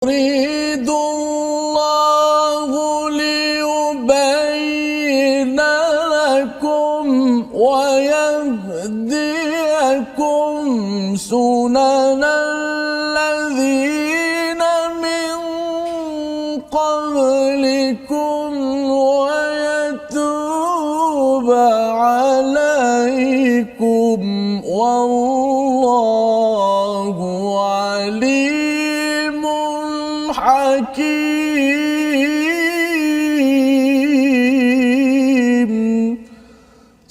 يريد الله ليبين لكم ويهديكم سنن الذين من قبلكم ويتوب عليكم والله عليم حكيم.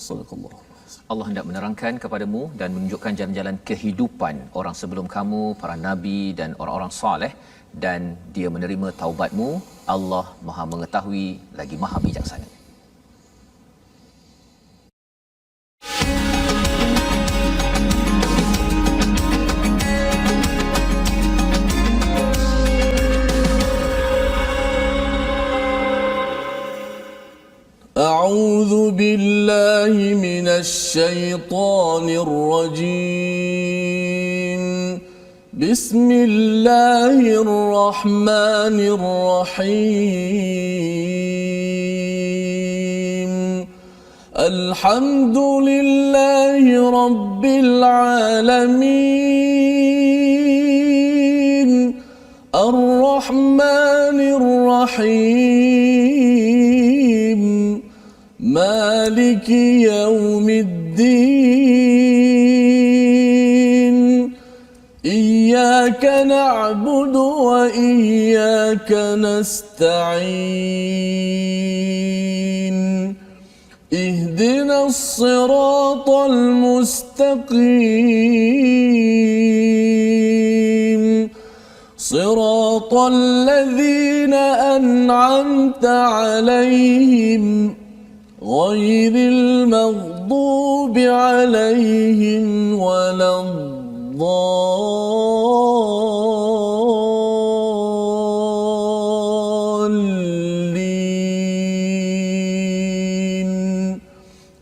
صدق الله. Allah hendak menerangkan kepadamu dan menunjukkan jalan-jalan kehidupan orang sebelum kamu, para nabi dan orang-orang soleh, dan dia menerima taubatmu. Allah Maha mengetahui lagi Maha bijaksana. أعوذ بالله من الشيطان الرجيم. بسم الله الرحمن الرحيم. الحمد لله رب العالمين الرحمن الرحيم مالك يوم الدين. إياك نعبد وإياك نستعين. اهدنا الصراط المستقيم صراط الذين أنعمت عليهم غير المغضوب عليهم ولا الضالين.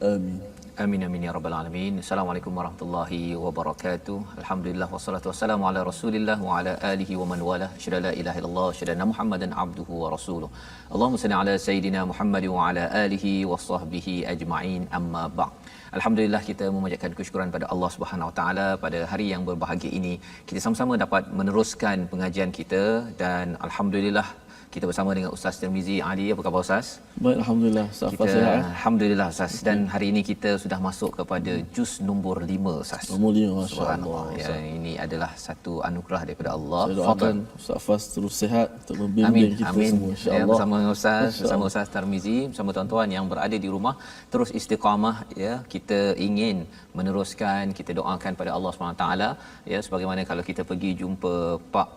آمين. Amin amin ya rabbal alamin. Assalamualaikum warahmatullahi wabarakatuh. Alhamdulillah wassalatu wassalamu ala Rasulillah wa ala alihi wa man wala. Syada la ilaha illallah, syada anna Muhammadan abduhu wa rasuluh. Allahumma salli ala sayidina Muhammad wa ala alihi wa sahbihi ajma'in. Amma ba'd. Alhamdulillah, kita memanjatkan kesyukuran pada Allah Subhanahu Wa Taala pada hari yang berbahagia ini. Kita sama-sama dapat meneruskan pengajian kita, dan alhamdulillah kita bersama dengan Ustaz Tirmizi Ali. Apa khabar Ustaz? Baik, alhamdulillah. Kita, alhamdulillah Ustaz. Dan hari ini kita sudah masuk kepada juz nombor 5 Ustaz. Nombor 5, masya-Allah. Ya, ini adalah satu anugerah daripada Allah. Saya doakan Ustaz Fas terus sihat untuk membimbing kita semua, insya-Allah. Ya, bersama Ustaz, bersama Ustaz Tirmizi, bersama tuan-tuan yang berada di rumah, terus istiqamah ya. Kita ingin meneruskan, kita doakan pada Allah Subhanahu taala ya, sebagaimana kalau kita pergi jumpa Pak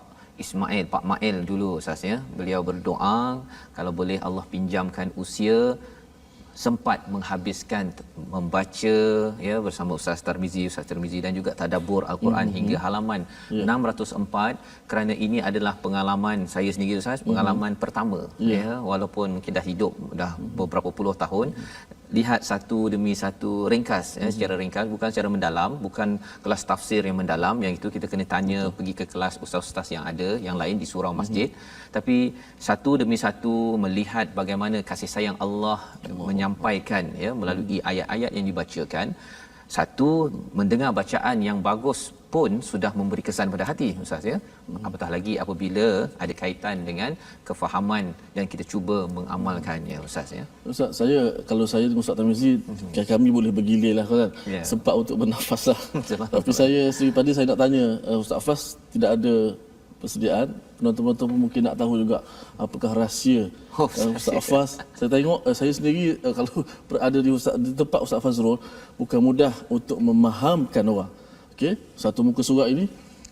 Ismail, Pak Mail dulu Ustaz ya. Beliau berdoa kalau boleh Allah pinjamkan usia sempat menghabiskan membaca ya bersama Ustaz Tirmizi dan juga tadabbur Al-Quran hingga halaman 604, kerana ini adalah pengalaman saya sendiri Ustaz, pengalaman pertama ya, walaupun kita dah hidup dah beberapa puluh tahun. Lihat satu demi satu ringkas ya, secara ringkas, bukan secara mendalam, bukan kelas tafsir yang mendalam, yang itu kita kena tanya pergi ke kelas ustaz-ustaz yang ada yang lain di surau masjid. Tapi satu demi satu melihat bagaimana kasih sayang Allah menyampaikan ya melalui ayat-ayat yang dibacakan. Satu, mendengar bacaan yang bagus pun sudah memberi kesan pada hati Ustaz ya. Apatah lagi apabila ada kaitan dengan kefahaman dan kita cuba mengamalkannya Ustaz ya. Ustaz, kalau saya dengan Ustaz Tirmizi, kami boleh bergilir lah kan. Sempat untuk bernafas lah. Tapi saya sendiri tadi saya nak tanya Ustaz Fas, tidak ada persediaan. Penonton-penonton pun mungkin nak tahu juga apakah rahsia Ustaz Fas. Saya tengok saya sendiri kalau berada di tempat Ustaz Fazrul, bukan mudah untuk memahamkan orang. Okey, satu muka surat ini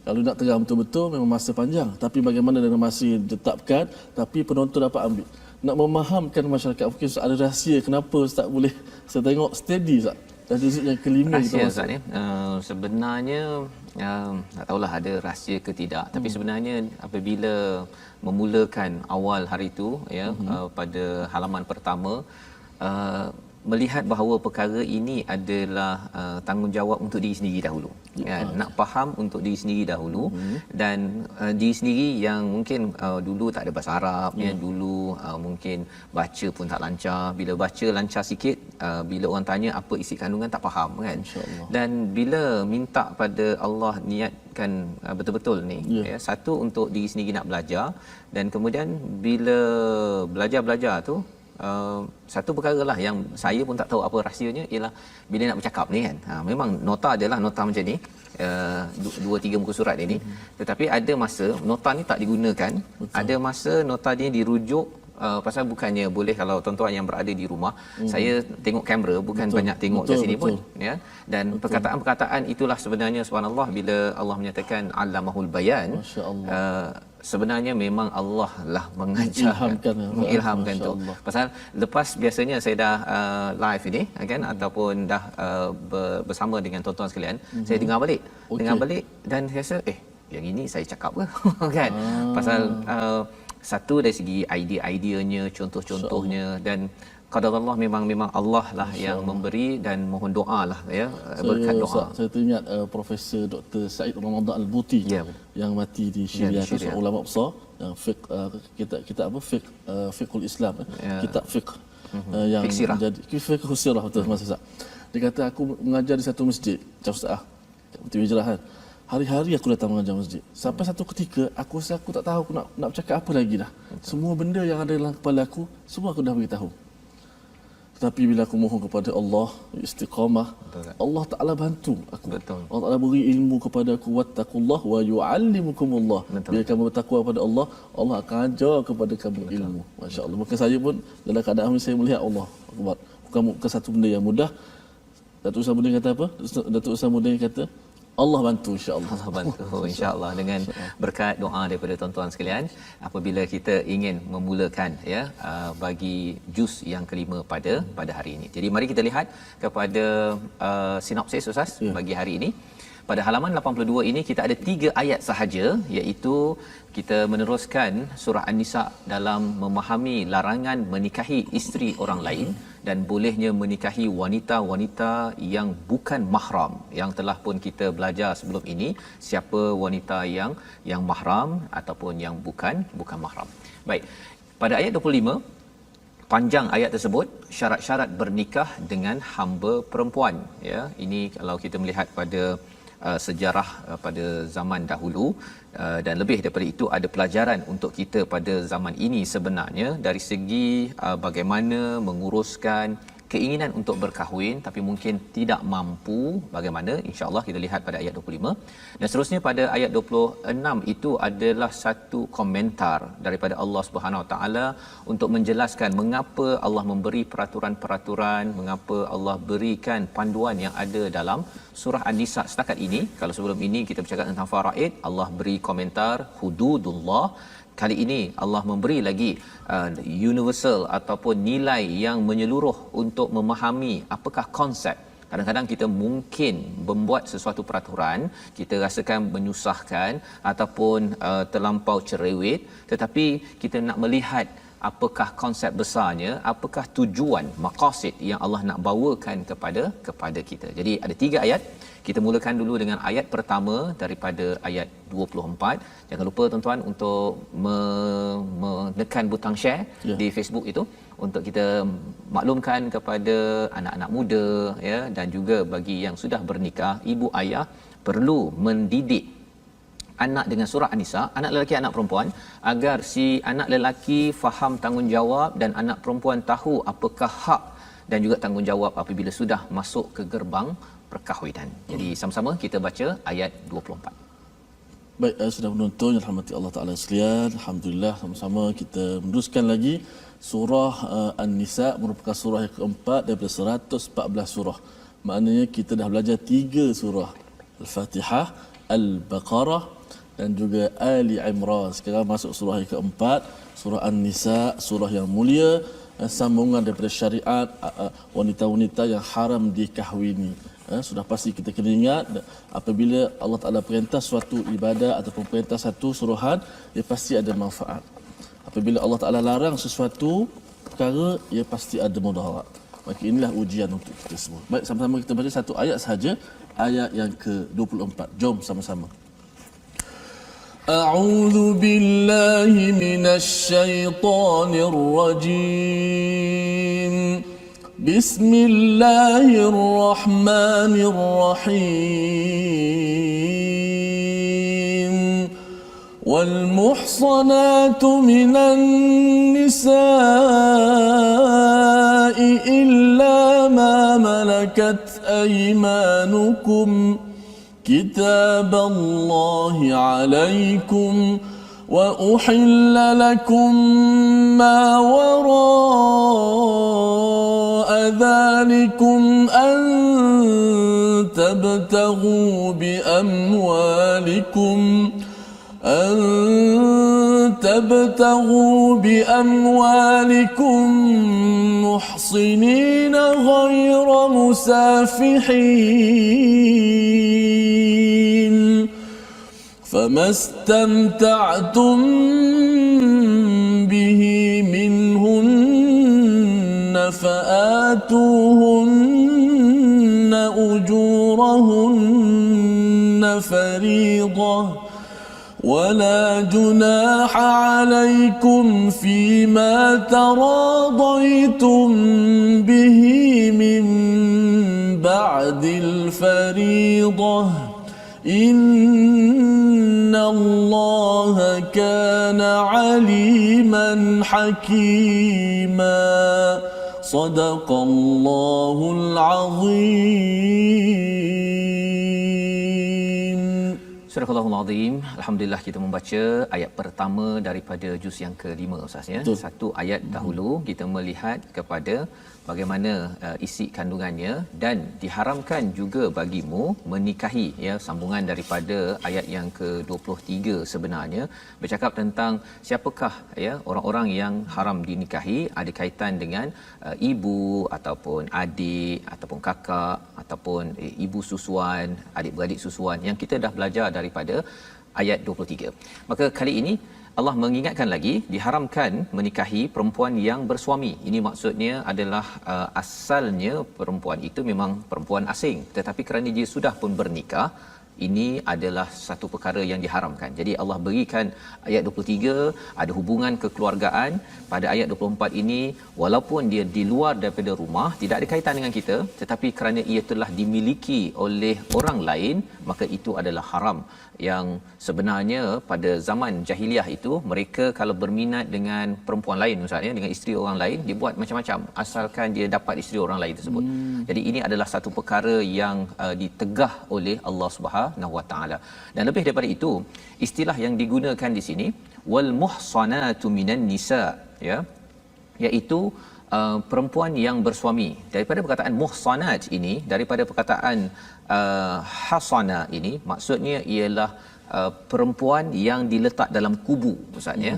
kalau nak terang betul-betul memang masa panjang, tapi bagaimana dengan masa yang ditetapkan tapi penonton dapat ambil. Nak memahamkan masyarakat, mungkin Ustaz ada rahsia kenapa Ustaz boleh, saya tengok steady Ustaz. Dah juzuk yang kelima kita Ustaz ya. Sebenarnya tak tahulah ada rahsia ke tidak, tapi sebenarnya apabila memulakan awal hari itu ya, pada halaman pertama melihat bahawa perkara ini adalah tanggungjawab untuk diri sendiri dahulu. Kan? Nak faham untuk diri sendiri dahulu dan diri sendiri yang mungkin dulu tak ada bahasa Arab ya, dulu mungkin baca pun tak lancar. Bila baca lancar sikit, bila orang tanya apa isi kandungan tak faham kan. Dan bila minta pada Allah niatkan betul-betul ni ya, satu untuk diri sendiri nak belajar, dan kemudian bila belajar tu satu perkara lah yang saya pun tak tahu apa rahsianya, ialah bila nak bercakap ni kan, memang nota adalah nota macam ni, 2-3 muka surat ini, tetapi ada masa nota ni tak digunakan. Betul. Ada masa nota ni dirujuk, pasal bukannya boleh, kalau tuan-tuan yang berada di rumah, saya tengok kamera, bukan banyak tengok kat sini pun ya, dan perkataan-perkataan itulah sebenarnya subhanallah, bila Allah menyatakan allamahul bayan, sebenarnya memang Allah lah mengajar, mengilhamkan tu. Pasal lepas biasanya saya dah live ini kan, ataupun dah bersama dengan tuan-tuan sekalian, saya dengar balik dan saya rasa yang ini saya cakap ke kan. Pasal satu dari segi idea-ideanya, contoh-contohnya, dan qadar Allah, memang Allah lah yang memberi, dan mohon doa lah ya, berkat doa. Saya teringat Profesor Dr. Said Ramadan Al-Buti yang mati di Syria, seorang ulama besar yang fiqh, kita apa fiqhul Islam, kitab fiqh yang menjadi fiqh sirah, betul Mas Ustaz. Dia kata, aku mengajar di satu masjid Ustaz Bukit Hijrah kan. Hari-hari aku datang mengajar masjid. Sampai satu ketika aku rasa aku tak tahu aku nak bercakap apa lagi dah. Semua benda yang ada dalam kepala aku semua aku dah beritahu. Tetapi bila aku mohon kepada Allah istiqamah, Allah Taala bantu aku. Allah Taala beri ilmu kepada aku, wattaqullah wa yuallimukumullah. Bila kamu bertakwa kepada Allah, Allah akan ajar kepada kamu ilmu. Masya-Allah. Maka saya pun dalam keadaan saya melihat Allah Akbar. Bukan satu benda yang mudah. Datuk Usman kata apa? Datuk Usman kata Allah bantu, insya-Allah. Allah bantu, insya-Allah, dengan berkat doa daripada tuan-tuan sekalian, apabila kita ingin memulakan ya bagi juz yang kelima pada hari ini. Jadi mari kita lihat kepada sinopsis Ustaz bagi hari ini. Pada halaman 82 ini kita ada 3 ayat sahaja, iaitu kita meneruskan surah An-Nisa dalam memahami larangan menikahi isteri orang lain dan bolehnya menikahi wanita-wanita yang bukan mahram, yang telah pun kita belajar sebelum ini siapa wanita yang mahram ataupun yang bukan mahram. Baik, pada ayat 25 panjang ayat tersebut, syarat-syarat bernikah dengan hamba perempuan ya. Ini kalau kita melihat pada sejarah pada zaman dahulu, dan lebih daripada itu ada pelajaran untuk kita pada zaman ini sebenarnya, dari segi bagaimana menguruskan keinginan untuk berkahwin tapi mungkin tidak mampu, bagaimana, insya-Allah kita lihat pada ayat 25. Dan seterusnya pada ayat 26 itu adalah satu komentar daripada Allah Subhanahu Wa Taala untuk menjelaskan mengapa Allah memberi peraturan-peraturan, mengapa Allah berikan panduan yang ada dalam surah An-Nisa setakat ini. Kalau sebelum ini kita bercakap tentang faraid, Allah beri komentar hududullah. Kali ini Allah memberi lagi universal ataupun nilai yang menyeluruh untuk memahami apakah konsep. Kadang-kadang kita mungkin membuat sesuatu peraturan, kita rasakan menyusahkan ataupun terlampau cerewet, tetapi kita nak melihat apakah konsep besarnya, apakah tujuan maqasid yang Allah nak bawakan kepada kita. Jadi ada 3 ayat. Kita mulakan dulu dengan ayat pertama daripada ayat 24. Jangan lupa tuan-tuan untuk menekan butang share di Facebook itu untuk kita maklumkan kepada anak-anak muda ya, dan juga bagi yang sudah bernikah, ibu ayah perlu mendidik anak dengan surah An-Nisa, anak lelaki anak perempuan, agar si anak lelaki faham tanggungjawab dan anak perempuan tahu apakah hak dan juga tanggungjawab apabila sudah masuk ke gerbang perkahwinan. Jadi sama-sama kita baca ayat 24. Baik, sudah menonton, rahmati Allah Taala sekalian. Alhamdulillah, sama-sama kita meneruskan lagi surah An-Nisa, merupakan surah yang keempat daripada 114 surah. Maknanya kita dah belajar 3 surah, Al-Fatihah, Al-Baqarah dan juga Ali Imran. Sekarang masuk surah yang keempat, surah An-Nisa, surah yang mulia, sambungan daripada syariat wanita-wanita yang haram dikahwini. Sudah pasti kita kena ingat, apabila Allah Ta'ala perintah suatu ibadah ataupun perintah satu suruhan, dia pasti ada manfaat. Apabila Allah Ta'ala larang sesuatu perkara, ia pasti ada mudarat. Maka inilah ujian untuk kita semua. Baik, sama-sama kita baca satu ayat sahaja, ayat yang ke-24. Jom sama-sama. A'udzu billahi minasy syaithanir rajim. Bismillahirrahmanirrahim. والمحصنات من النساء إلا ما ملكت أيمانكم كتاب الله عليكم وأحل لكم ما وراء ذلكم أن تبتغوا بأموالكم محصنين غير مسافحين فما استمتعتم به منهن فآتوهن أجورهن فريضة ولا جناح عليكم فيما تراضيتم به من بعد الفريضة إن الله كان عليما حكيما صدق الله العظيم. Surah Al-Qur'anul Azim. Alhamdulillah kita membaca ayat pertama daripada juz yang ke-5 Ustaz ya. Satu ayat dahulu kita melihat kepada bagaimana isi kandungannya dan diharamkan juga bagimu menikahi ya, sambungan daripada ayat yang ke-23 sebenarnya bercakap tentang siapakah ya orang-orang yang haram dinikahi, ada kaitan dengan ibu ataupun adik ataupun kakak ataupun ibu susuan, adik-beradik susuan yang kita dah belajar daripada ayat 23. Maka kali ini Allah mengingatkan lagi diharamkan menikahi perempuan yang bersuami. Ini maksudnya adalah asalnya perempuan itu memang perempuan asing, tetapi kerana dia sudah pun bernikah, ini adalah satu perkara yang diharamkan. Jadi Allah berikan ayat 23 ada hubungan kekeluargaan, pada ayat 24 ini walaupun dia di luar daripada rumah, tidak ada kaitan dengan kita, tetapi kerana ia telah dimiliki oleh orang lain, maka itu adalah haram. Yang sebenarnya pada zaman jahiliah itu mereka kalau berminat dengan perempuan lain misalnya, dengan isteri orang lain, dia buat macam-macam asalkan dia dapat isteri orang lain tersebut. Jadi ini adalah satu perkara yang ditegah oleh Allah Subhanahu Wa Taala. Dan lebih daripada itu, istilah yang digunakan di sini wal muhsanatu minan nisa ya, iaitu perempuan yang bersuami. Daripada perkataan muhsanat ini, daripada perkataan hasana ini, maksudnya ialah perempuan yang diletak dalam kubu maksudnya.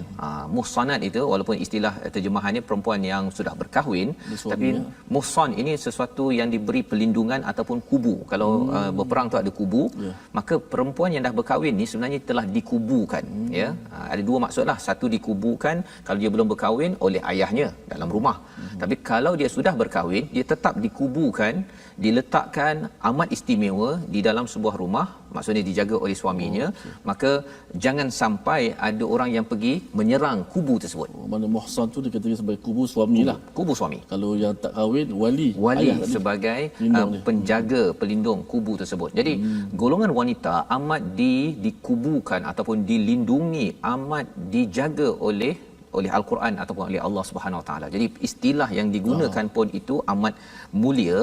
Muhsanat itu walaupun istilah terjemahannya perempuan yang sudah berkahwin, tapi muhsan ini sesuatu yang diberi perlindungan ataupun kubu. Kalau berperang tu ada kubu, maka perempuan yang dah berkahwin ni sebenarnya telah dikubukan ya. Ada dua maksudlah, satu dikubukan kalau dia belum berkahwin oleh ayahnya dalam rumah. Tapi kalau dia sudah berkahwin, dia tetap dikubukan, diletakkan amat istimewa di dalam sebuah rumah, maksudnya dijaga oleh suaminya. Maka jangan sampai ada orang yang pergi menyerang kubu tersebut. Mana muhsan tu dikatakan sebagai kubu suami lah. Kubu suami. Kalau yang tak kahwin, wali sebagai penjaga, pelindung kubu tersebut. Jadi golongan wanita amat dikubukan ataupun dilindungi, amat dijaga oleh Al-Quran ataupun oleh Allah Subhanahu Wa Taala. Jadi istilah yang digunakan pun itu amat mulia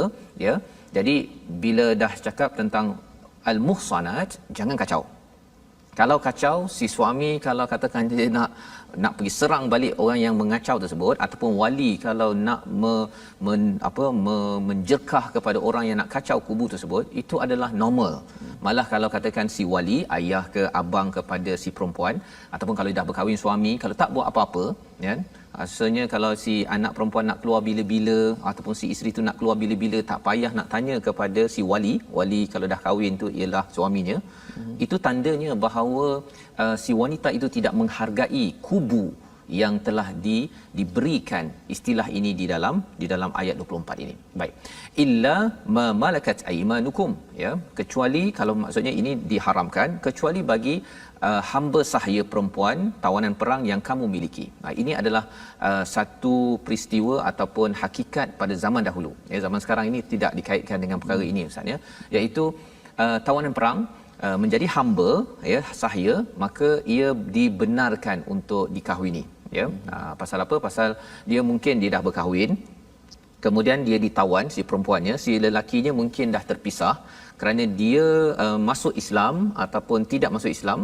ya. Jadi bila dah cakap tentang al-muhsanat, jangan kacau. Kalau kacau, si suami kalau katakan dia nak pergi serang balik orang yang mengacau tersebut, ataupun wali kalau nak menjerkah kepada orang yang nak kacau kubu tersebut, itu adalah normal. Malah kalau katakan si wali, ayah ke abang kepada si perempuan, ataupun kalau dah berkahwin suami, kalau tak buat apa-apa ya, asalnya kalau si anak perempuan nak keluar bila-bila ataupun si isteri tu nak keluar bila-bila, tak payah nak tanya kepada si wali kalau dah kahwin tu ialah suaminya. Itu tandanya bahawa si wanita itu tidak menghargai kubu yang telah diberikan istilah ini di dalam ayat 24 ini. Baik. Illa ma malakat aymanukum, ya, kecuali, kalau maksudnya ini diharamkan kecuali bagi hamba sahaya perempuan tawanan perang yang kamu miliki. Ini adalah satu peristiwa ataupun hakikat pada zaman dahulu. Ya, zaman sekarang ini tidak dikaitkan dengan perkara ini Ustaz, ya, iaitu tawanan perang menjadi hamba, ya, sahaya, maka ia dibenarkan untuk dikahwini, ya. Pasal apa? Pasal dia mungkin dia dah berkahwin, kemudian dia ditawan, si perempuannya, si lelakinya mungkin dah terpisah kerana dia masuk Islam ataupun tidak masuk Islam,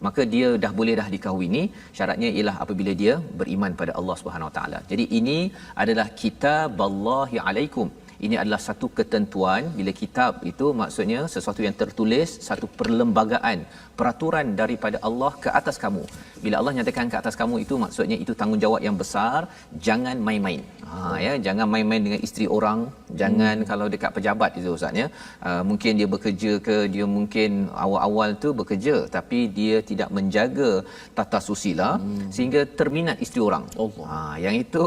maka dia dah boleh dah dikahwini. Syaratnya ialah apabila dia beriman pada Allah Subhanahu Wa Taala. Jadi ini adalah kitaballahi alaikum. Ini adalah satu ketentuan. Bila kitab itu maksudnya sesuatu yang tertulis, satu perlembagaan, peraturan daripada Allah ke atas kamu. Bila Allah nyatakan ke atas kamu, itu maksudnya itu tanggungjawab yang besar. Jangan main-main. Ya, jangan main-main dengan isteri orang. Jangan kalau dekat pejabat itu Ustaz, ya. Mungkin dia bekerja ke, dia mungkin awal-awal tu bekerja tapi dia tidak menjaga tata susila sehingga terminat isteri orang. Yang itu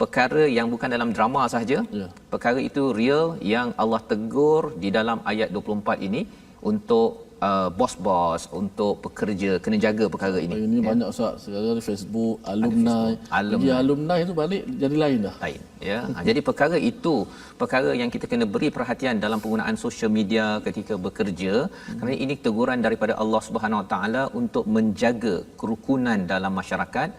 perkara yang bukan dalam drama sahaja. Perkara itu real yang Allah tegur di dalam ayat 24 ini untuk bos-bos, untuk pekerja kena jaga perkara ini. Ini banyak Ustaz, sekarang di Facebook, alumni itu balik jadi lain dah. Lain, ya. Jadi perkara itu perkara yang kita kena beri perhatian dalam penggunaan sosial media ketika bekerja, kerana ini teguran daripada Allah Subhanahu Wa Taala untuk menjaga kerukunan dalam masyarakat,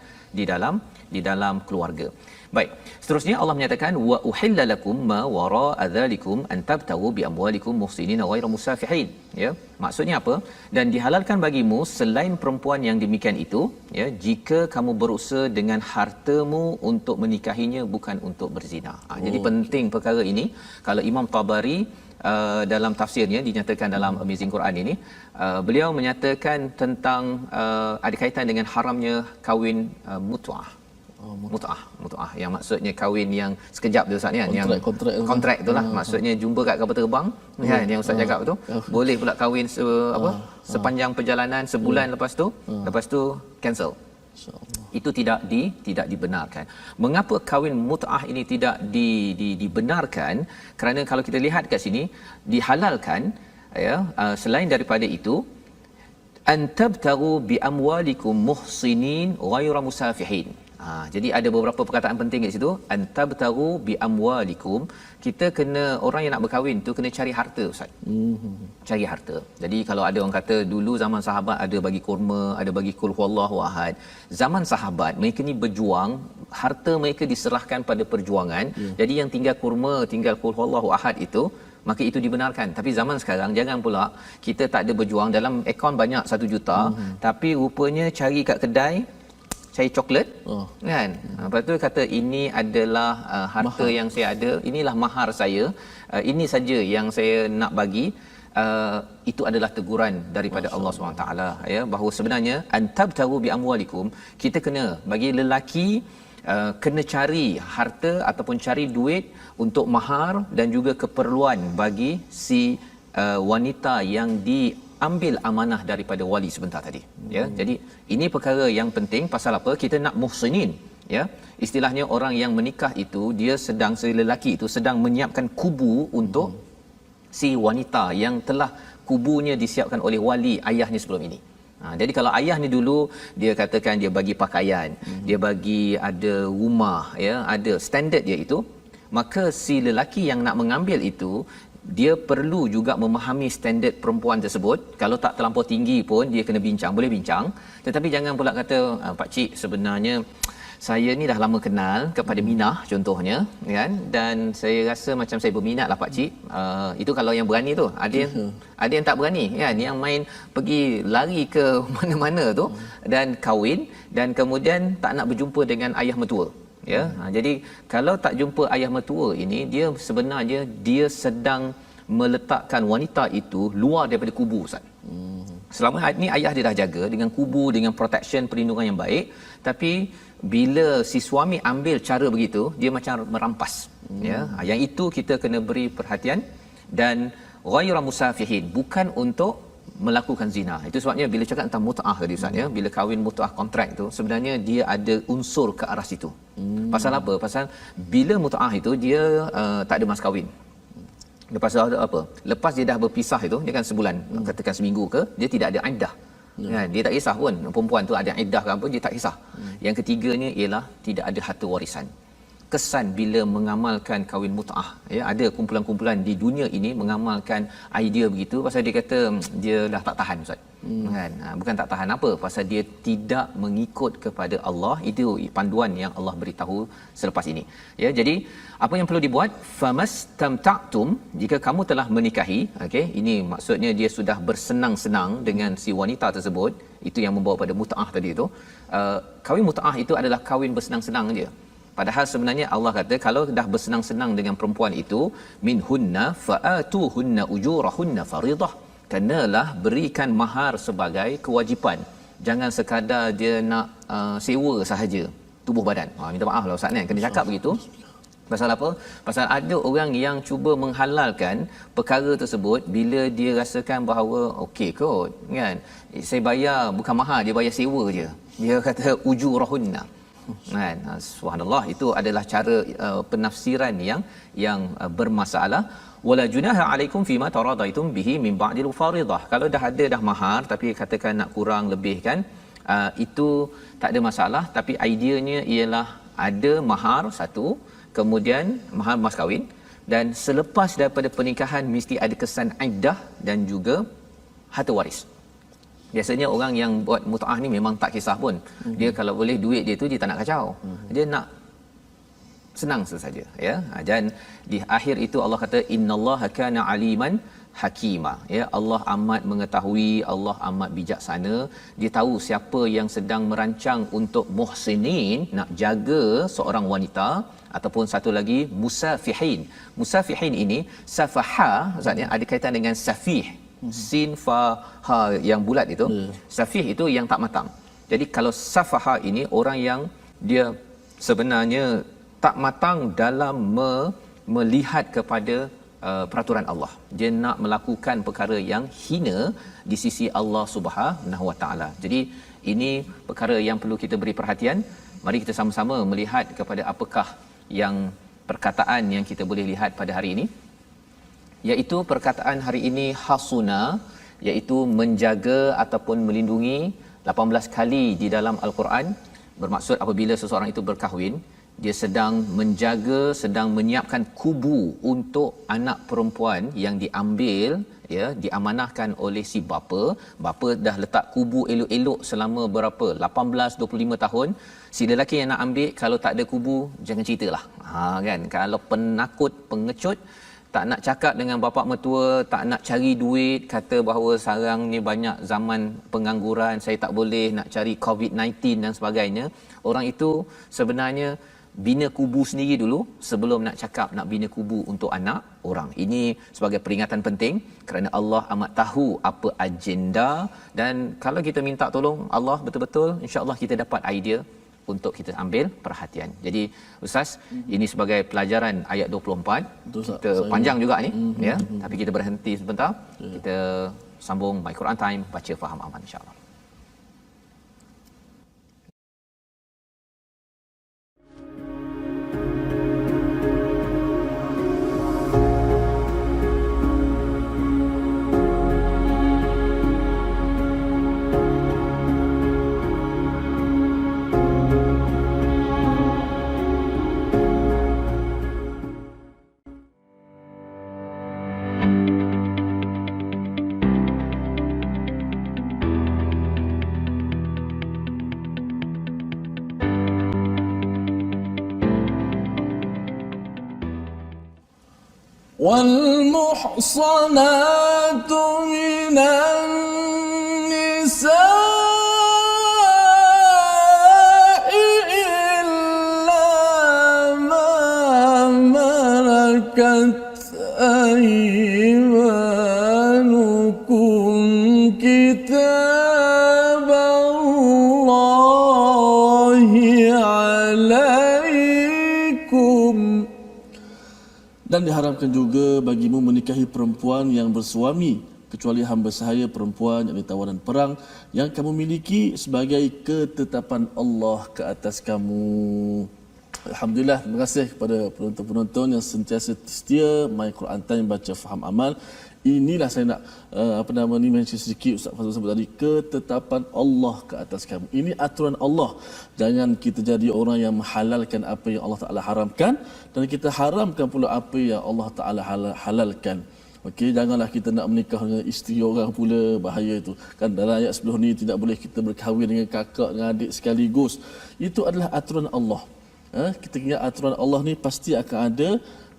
di dalam keluarga. Baik, seterusnya Allah menyatakan wa uhilla lakum ma wara'a dzalikum an tabtagu bi amwalikum muhsinina ghairu musafihin, ya. Maksudnya apa? Dan dihalalkan bagimu selain perempuan yang demikian itu, ya, jika kamu berusaha dengan hartamu untuk menikahinya, bukan untuk berzina. Jadi penting perkara ini. Kalau Imam Tabari dalam tafsirnya dinyatakan dalam Amazing Quran ini, beliau menyatakan tentang ada kaitan dengan haramnya kahwin mut'ah. Mut'ah yang maksudnya kahwin yang sekejap tu Ustaz, kan, yang kontrak itulah. Maksudnya jumpa kat kapal terbang, kan, yang Ustaz cakap tu. Boleh pula kahwin sepanjang perjalanan sebulan, lepas tu cancel. Itu tidak dibenarkan. Mengapa kahwin mut'ah ini tidak dibenarkan? Kerana kalau kita lihat kat sini dihalalkan, ya, selain daripada itu, antabtagu bi amwalikum muhsinin ghairu musafihin. Jadi ada beberapa perkataan penting kat situ. Antabtagu bi amwalikum, kita kena, orang yang nak berkahwin tu kena cari harta Ustaz. Cari harta. Jadi kalau ada orang kata dulu zaman sahabat ada bagi kurma, ada bagi qul huwallahu ahad. Zaman sahabat mereka ni berjuang, harta mereka diserahkan pada perjuangan. Jadi yang tinggal kurma, tinggal qul huwallahu ahad itu, maka itu dibenarkan. Tapi zaman sekarang jangan pula kita tak ada berjuang, dalam akaun banyak 1 juta, tapi rupanya cari kat kedai cari coklat, kan. Lepas tu kata ini adalah harta mahar yang saya ada, inilah mahar saya, ini saja yang saya nak bagi. Itu adalah teguran daripada Allah SWT, ya, bahawa sebenarnya antabtagu bi amwalikum, kita kena, bagi lelaki kena cari harta ataupun cari duit untuk mahar dan juga keperluan bagi si wanita yang diambil amanah daripada wali sebentar tadi, ya. Jadi ini perkara yang penting. Pasal apa? Kita nak muhsinin, ya. Istilahnya orang yang menikah itu, dia sedang, si lelaki itu sedang menyiapkan kubu untuk si wanita yang telah kubunya disiapkan oleh wali ayahnya sebelum ini. Jadi kalau ayah ni dulu dia katakan dia bagi pakaian, dia bagi ada rumah, ya, ada standard dia itu, maka si lelaki yang nak mengambil itu, dia perlu juga memahami standard perempuan tersebut. Kalau tak terlampau tinggi pun dia kena bincang, boleh bincang, tetapi jangan pula kata pak cik sebenarnya saya ni dah lama kenal kepada Minah contohnya, kan, dan saya rasa macam saya berminatlah pak cik. Itu kalau yang berani tu. Ada yang tak berani, kan, yang main pergi lari ke mana-mana tu dan kahwin dan kemudian tak nak berjumpa dengan ayah mertua, ya. Jadi kalau tak jumpa ayah mertua ini, dia sebenarnya dia sedang meletakkan wanita itu luar daripada kubu Ustaz. Selama ini ayah dia dah jaga dengan kubu, dengan protection, perlindungan yang baik, tapi bila si suami ambil cara begitu, dia macam merampas, ya. Yang itu kita kena beri perhatian. Dan ghairu musafihin, bukan untuk melakukan zina. Itu sebabnya bila cakap tentang mut'ah tadi Ustaz ya, bila kahwin mut'ah kontrak tu sebenarnya dia ada unsur ke arah situ. Pasal apa? Pasal bila mut'ah itu dia tak ada mas kahwin. Lepas tu apa? Lepas dia dah berpisah itu, dia kan sebulan, katakan seminggu ke, dia tidak ada iddah. Kan? Dia tak kisah pun perempuan tu ada iddah ke apa, dia tak kisah. Yang ketiganya ialah tidak ada harta warisan. Kesan bila mengamalkan kahwin mut'ah, ya, ada kumpulan-kumpulan di dunia ini mengamalkan idea begitu pasal dia kata dia dah tak tahan Ustaz. Kan? Bukan tak tahan apa, pasal dia tidak mengikut kepada Allah. Itu panduan yang Allah beritahu selepas ini. Ya, jadi apa yang perlu dibuat? Famastamta'tum, jika kamu telah menikahi, okey, ini maksudnya dia sudah bersenang-senang dengan si wanita tersebut, itu yang membawa pada mut'ah tadi itu. Kahwin mut'ah itu adalah kahwin bersenang-senang dia. Padahal sebenarnya Allah kata kalau dah bersenang-senang dengan perempuan itu, minhunna fa'atuhunna ujurahunna faridah, kenalah berikan mahar sebagai kewajipan. Jangan sekadar dia nak sewa sahaja tubuh badan. Minta maaf lah Ustaz ni, kena cakap begitu. Pasal apa? Pasal ada orang yang cuba menghalalkan perkara tersebut bila dia rasakan bahawa okey kot, kan? Saya bayar bukan mahar, dia bayar sewa je. Dia kata ujurahunna. Kan? Subhanallah, itu adalah cara penafsiran yang bermasalah. Wala junaha alaikum fima taradaitum bihi min ba'dil faridah. Kalau dah ada dah mahar tapi katakan nak kurang lebih kan, itu tak ada masalah, tapi ideanya ialah ada mahar satu, kemudian mahar mas kahwin, dan selepas daripada pernikahan mesti ada kesan iddah dan juga harta waris. Biasanya orang yang buat mut'ah ni memang tak kisah pun. Dia kalau boleh duit dia tu dia tak nak kacau. Dia nak senang saja, ya. Dan di akhir itu Allah kata innallaha kana aliman hakima, ya. Allah amat mengetahui, Allah amat bijaksana. Dia tahu siapa yang sedang merancang untuk muhsinin, nak jaga seorang wanita, ataupun satu lagi musafihin. Musafihin ini safaha maksudnya ada kaitan dengan safih. Sin fa ha yang bulat itu, safih itu yang tak matang. Jadi kalau safaha ini orang yang dia sebenarnya tak matang dalam melihat kepada peraturan Allah. Dia nak melakukan perkara yang hina di sisi Allah Subhanahu Wa Taala. Jadi ini perkara yang perlu kita beri perhatian. Mari kita sama-sama melihat kepada apakah yang perkataan yang kita boleh lihat pada hari ini, iaitu perkataan hari ini hasuna, iaitu menjaga ataupun melindungi 18 kali di dalam Al-Quran. Bermaksud apabila seseorang itu berkahwin, dia sedang menjaga, sedang menyiapkan kubu untuk anak perempuan yang diambil, ya, diamanahkan oleh si bapa. Bapa dah letak kubu elok-elok selama berapa? 18 25 tahun. Si lelaki yang nak ambil kalau tak ada kubu, jangan ceritalah. Kan? Kalau penakut, pengecut, tak nak cakap dengan bapa mertua, tak nak cari duit, kata bahawa sekarang ni banyak zaman pengangguran, saya tak boleh nak cari COVID-19 dan sebagainya. Orang itu sebenarnya bina kubu sendiri dulu sebelum nak cakap nak bina kubu untuk anak orang. Ini sebagai peringatan penting kerana Allah amat tahu apa agenda, dan kalau kita minta tolong Allah betul-betul, insya-Allah kita dapat idea untuk kita ambil perhatian. Jadi Ustaz, ini sebagai pelajaran ayat 24. Betul, kita panjang juga ni, ya. Tapi kita berhenti sebentar. Kita sambung My Quran Time, baca faham aman insya-Allah. والمحصنات من النساء إلا ما ملكت أيمانكم كتاب الله عليكم. Dan diharamkan juga bagimu menikahi perempuan yang bersuami kecuali hamba sahaya perempuan yang tawanan perang yang kamu miliki sebagai ketetapan Allah ke atas kamu. Alhamdulillah, terima kasih kepada penonton-penonton yang sentiasa setia My Quran Time baca faham amal. Inilah saya nak mention sedikit Ustaz Fazrul sebut tadi, ketetapan Allah ke atas kamu. Ini aturan Allah. Jangan kita jadi orang yang menghalalkan apa yang Allah Taala haramkan dan kita haramkan pula apa yang Allah Taala halalkan. Okey, janganlah kita nak menikah dengan isteri orang pula, bahaya itu. Kan dalam ayat sebelum ni tidak boleh kita berkahwin dengan kakak dengan adik sekaligus. Itu adalah aturan Allah. Kita ingat aturan Allah ni pasti akan ada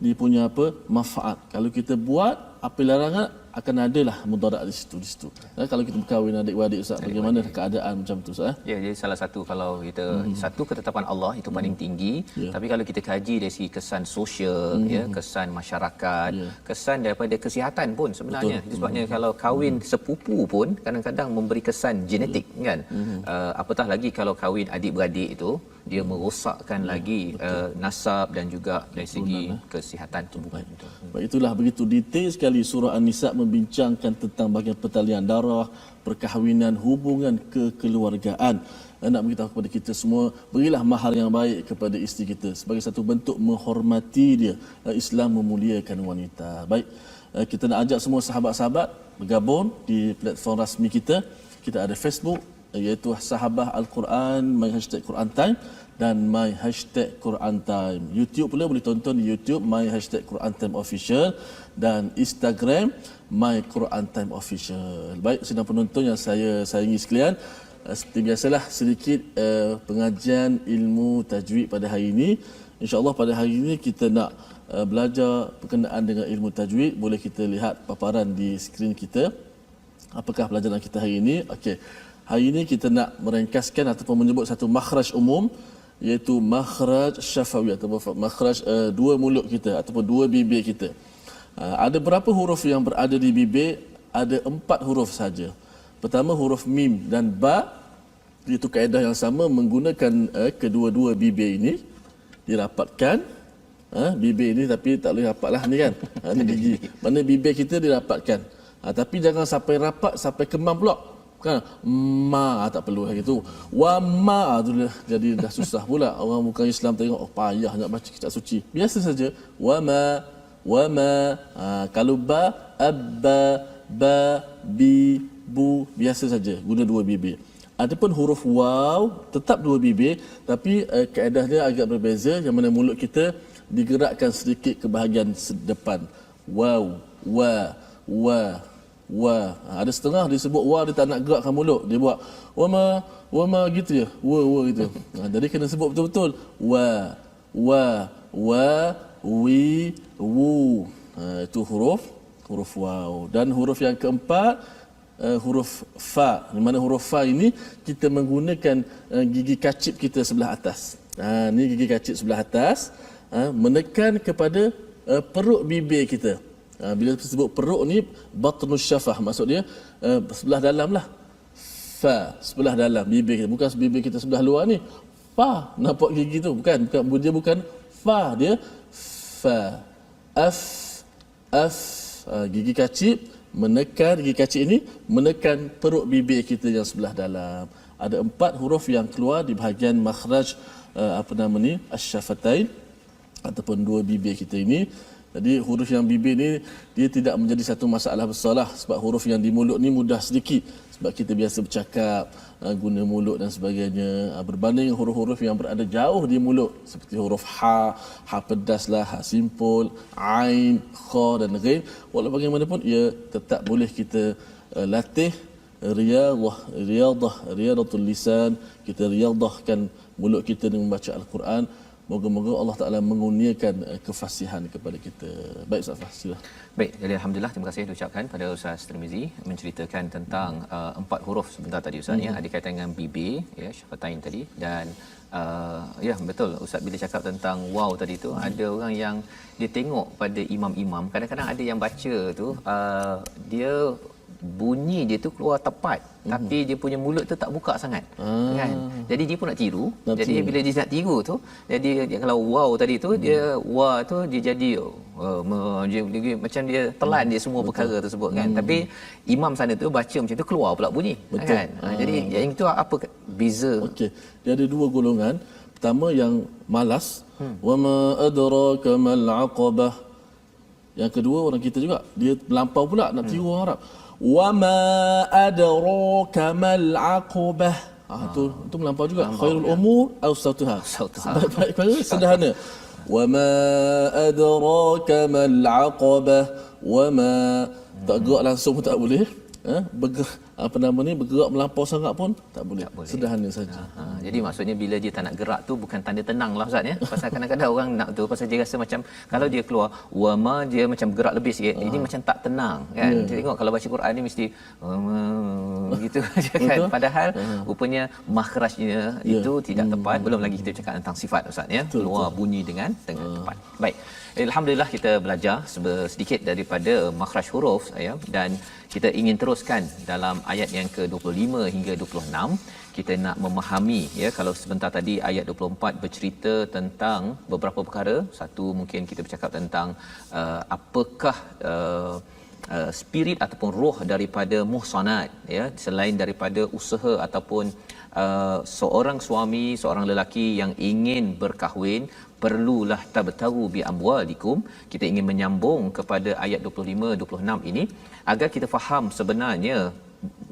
dia punya manfaat. Kalau kita buat apa larangan, akan adalah mudarat di situ. Kalau kita berkahwin adik-beradik Ustaz, bagaimana keadaan macam tu Ustaz? Ya, jadi salah satu kalau kita satu ketetapan Allah itu paling tinggi, tapi kalau kita kaji dari segi kesan sosial, kesan masyarakat, kesan daripada kesihatan pun sebenarnya. Itu sebabnya kalau kahwin sepupu pun kadang-kadang memberi kesan genetik kan. Apatah lagi kalau kahwin adik-beradik itu dia merosakkan lagi nasab dan juga dari segi kesihatan tubuh. Baik, itulah begitu detail sekali surah An-Nisa membincangkan tentang bahagian pertalian darah, perkahwinan, hubungan kekeluargaan. Nak beritahu kepada kita semua, berilah mahar yang baik kepada isteri kita sebagai satu bentuk menghormati dia. Islam memuliakan wanita. Baik, kita nak ajak semua sahabat-sahabat bergabung di platform rasmi kita. Kita ada Facebook iaitu Sahabah Al-Quran My #Quran Time dan My #Quran Time. YouTube pula boleh tonton di YouTube My #Quran Time Official dan Instagram My Quran Time Official. Baik, sedang penonton yang saya sayangi sekalian, seperti biasalah sedikit pengajian ilmu tajwid pada hari ini. InsyaAllah pada hari ini kita nak belajar berkenaan dengan ilmu tajwid. Boleh kita lihat paparan di skrin kita. Apakah pelajaran kita hari ini? Okey. Hari ini kita nak meringkaskan ataupun menyebut satu makhraj umum, iaitu makhraj syafawi ataupun makhraj dua mulut kita ataupun dua bibir kita. Ada berapa huruf yang berada di bibir? Ada 4 huruf saja. Pertama huruf mim dan ba, itu kaedah yang sama, menggunakan kedua-dua bibir ini dirapatkan. Bibir ini tapi tak boleh rapatlah ni kan. Ni gigi. Mana bibir kita dirapatkan. Tapi jangan sampai rapat sampai kemam pula. Kan ma tak perlu lagi tu. Wa ma tu jadi dah susah pula. Orang bukan Islam tengok payah nak baca kitab suci. Biasa saja wa ma kalau ba abba ba bi bu biasa saja guna dua bibir. Adapun huruf waw tetap dua bibir tapi kaedahnya agak berbeza, yang mana mulut kita digerakkan sedikit ke bahagian depan. Waw wa ada setengah dia sebut wa, dia tak nak gerakkan mulut, dia buat wama gitu je, wa gitu. Jadi kena sebut betul-betul wa wi wu. Itu huruf waw. Dan huruf yang keempat huruf fa. Di mana huruf fa ini kita menggunakan gigi kacip kita sebelah atas. Ni gigi kacip sebelah atas, menekan kepada perut bibir kita. Bila sebut perut ni batnus syafah, maksud dia sebelah dalam lah. Fa, sebelah dalam bibir kita, bukan bibir kita sebelah luar ni. Fa, nampak gigi tu bukan dia bukan fa, dia fa. Af gigi kacip menekan, gigi kacip ini menekan perut bibir kita yang sebelah dalam. Ada 4 huruf yang keluar di bahagian makhraj asy-syafatain ataupun dua bibir kita ini. Jadi huruf yang bibir ni dia tidak menjadi satu masalah besarlah, sebab huruf yang di mulut ni mudah sedikit sebab kita biasa bercakap, guna mulut dan sebagainya, berbanding huruf-huruf yang berada jauh di mulut seperti huruf ha pedaslah, ha simpul, ain, kha dan ghain. Walau bagaimanapun ia tetap boleh kita latih riyadatul lisan, kita riyadahkan mulut kita dengan membaca Al-Quran. Moga-moga Allah Ta'ala mengurniakan kefasihan kepada kita. Baik Ustaz Fah, sila. Baik, jadi Alhamdulillah, terima kasih diucapkan pada Ustaz Tirmizi menceritakan tentang 4 huruf sebentar tadi Ustaz, ya, ada kaitan dengan bibir, ya, syafatain tadi. Dan ya betul Ustaz bila cakap tentang wow tadi tu, ada orang yang dia tengok pada imam-imam, kadang-kadang ada yang baca tu dia bunyi dia tu keluar tepat, tapi dia punya mulut tu tak buka sangat, kan? Jadi dia pun nak tiru. Jadi bila dia nak tiru tu, jadi dia, kalau wow tadi tu dia wah tu dia jadi dia macam dia telan dia semua perkara tersebut, kan? Tapi imam sana tu baca macam tu keluar pula bunyi, kan? Jadi yang itu apa beza? Okey, dia ada dua golongan. Pertama yang malas, wa ma adraka mal aqabah. Yang kedua orang kita juga, dia melampau pula nak tiru orang Arab. Wa ma adraka mal aqabah. Tu melampau juga. Khairul umur awsatuha. Baik perkara sederhana. Wa ma adraka mal aqabah. Wa ma, tak gerak langsung pun tak boleh. Bergerak melampau sangat pun tak boleh. Sederhana saja. Jadi maksudnya bila dia tak nak gerak tu bukan tanda tenang lah Ustaz, ya. Pasal kadang-kadang orang nak tu pasal dia rasa macam kalau dia keluar wama dia macam gerak lebih sikit, ini macam tak tenang, kan? Dia tengok kalau baca Quran ni mesti gitu aja, kan? Padahal rupanya makhrajnya itu tidak tepat. Belum lagi kita cakap tentang sifat Ustaz, ya. Keluar bunyi dengan tepat. Baik. Alhamdulillah kita belajar sedikit daripada makhraj huruf, ya, dan kita ingin teruskan dalam ayat yang ke-25 hingga 26. Kita nak memahami, ya, kalau sebentar tadi ayat 24 bercerita tentang beberapa perkara. Satu, mungkin kita bercakap tentang apakah spirit ataupun roh daripada muhsanat, ya, selain daripada usaha ataupun seorang suami, seorang lelaki yang ingin berkahwin, perlulah tabtagu bi amwalikum. Kita ingin menyambung kepada ayat 25 26 ini agar kita faham sebenarnya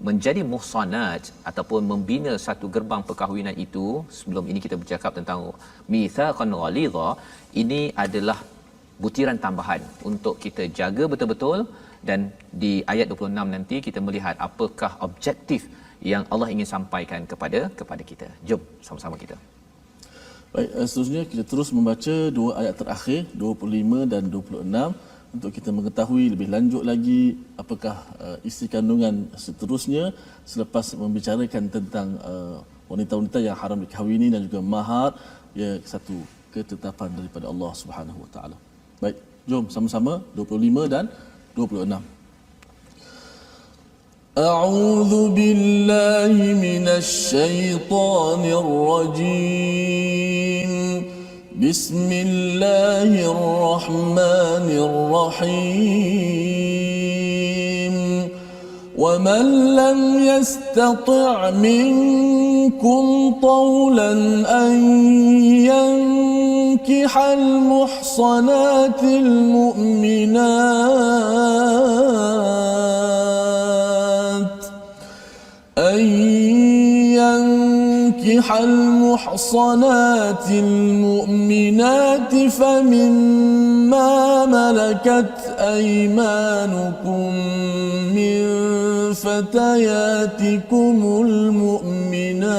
menjadi muhsanat ataupun membina satu gerbang perkahwinan itu. Sebelum ini kita bercakap tentang mitsaqan ghalidha. Ini adalah butiran tambahan untuk kita jaga betul-betul, dan di ayat 26 nanti kita melihat apakah objektif yang Allah ingin sampaikan kepada kita. Jom sama-sama kita. Baik, seterusnya kita terus membaca dua ayat terakhir 25 dan 26 untuk kita mengetahui lebih lanjut lagi apakah isi kandungan seterusnya selepas membicarakan tentang wanita-wanita yang haram dikahwini dan juga mahar, ya, satu ketetapan daripada Allah Subhanahu Wa Taala. Baik, jom sama-sama 25 dan 26. أعوذ بالله من الشيطان الرجيم بسم الله الرحمن الرحيم ومن لم يستطع منكم طولا أن ينكح المحصنات المؤمنات فمما ملكت أيمانكم من فتياتكم المؤمنات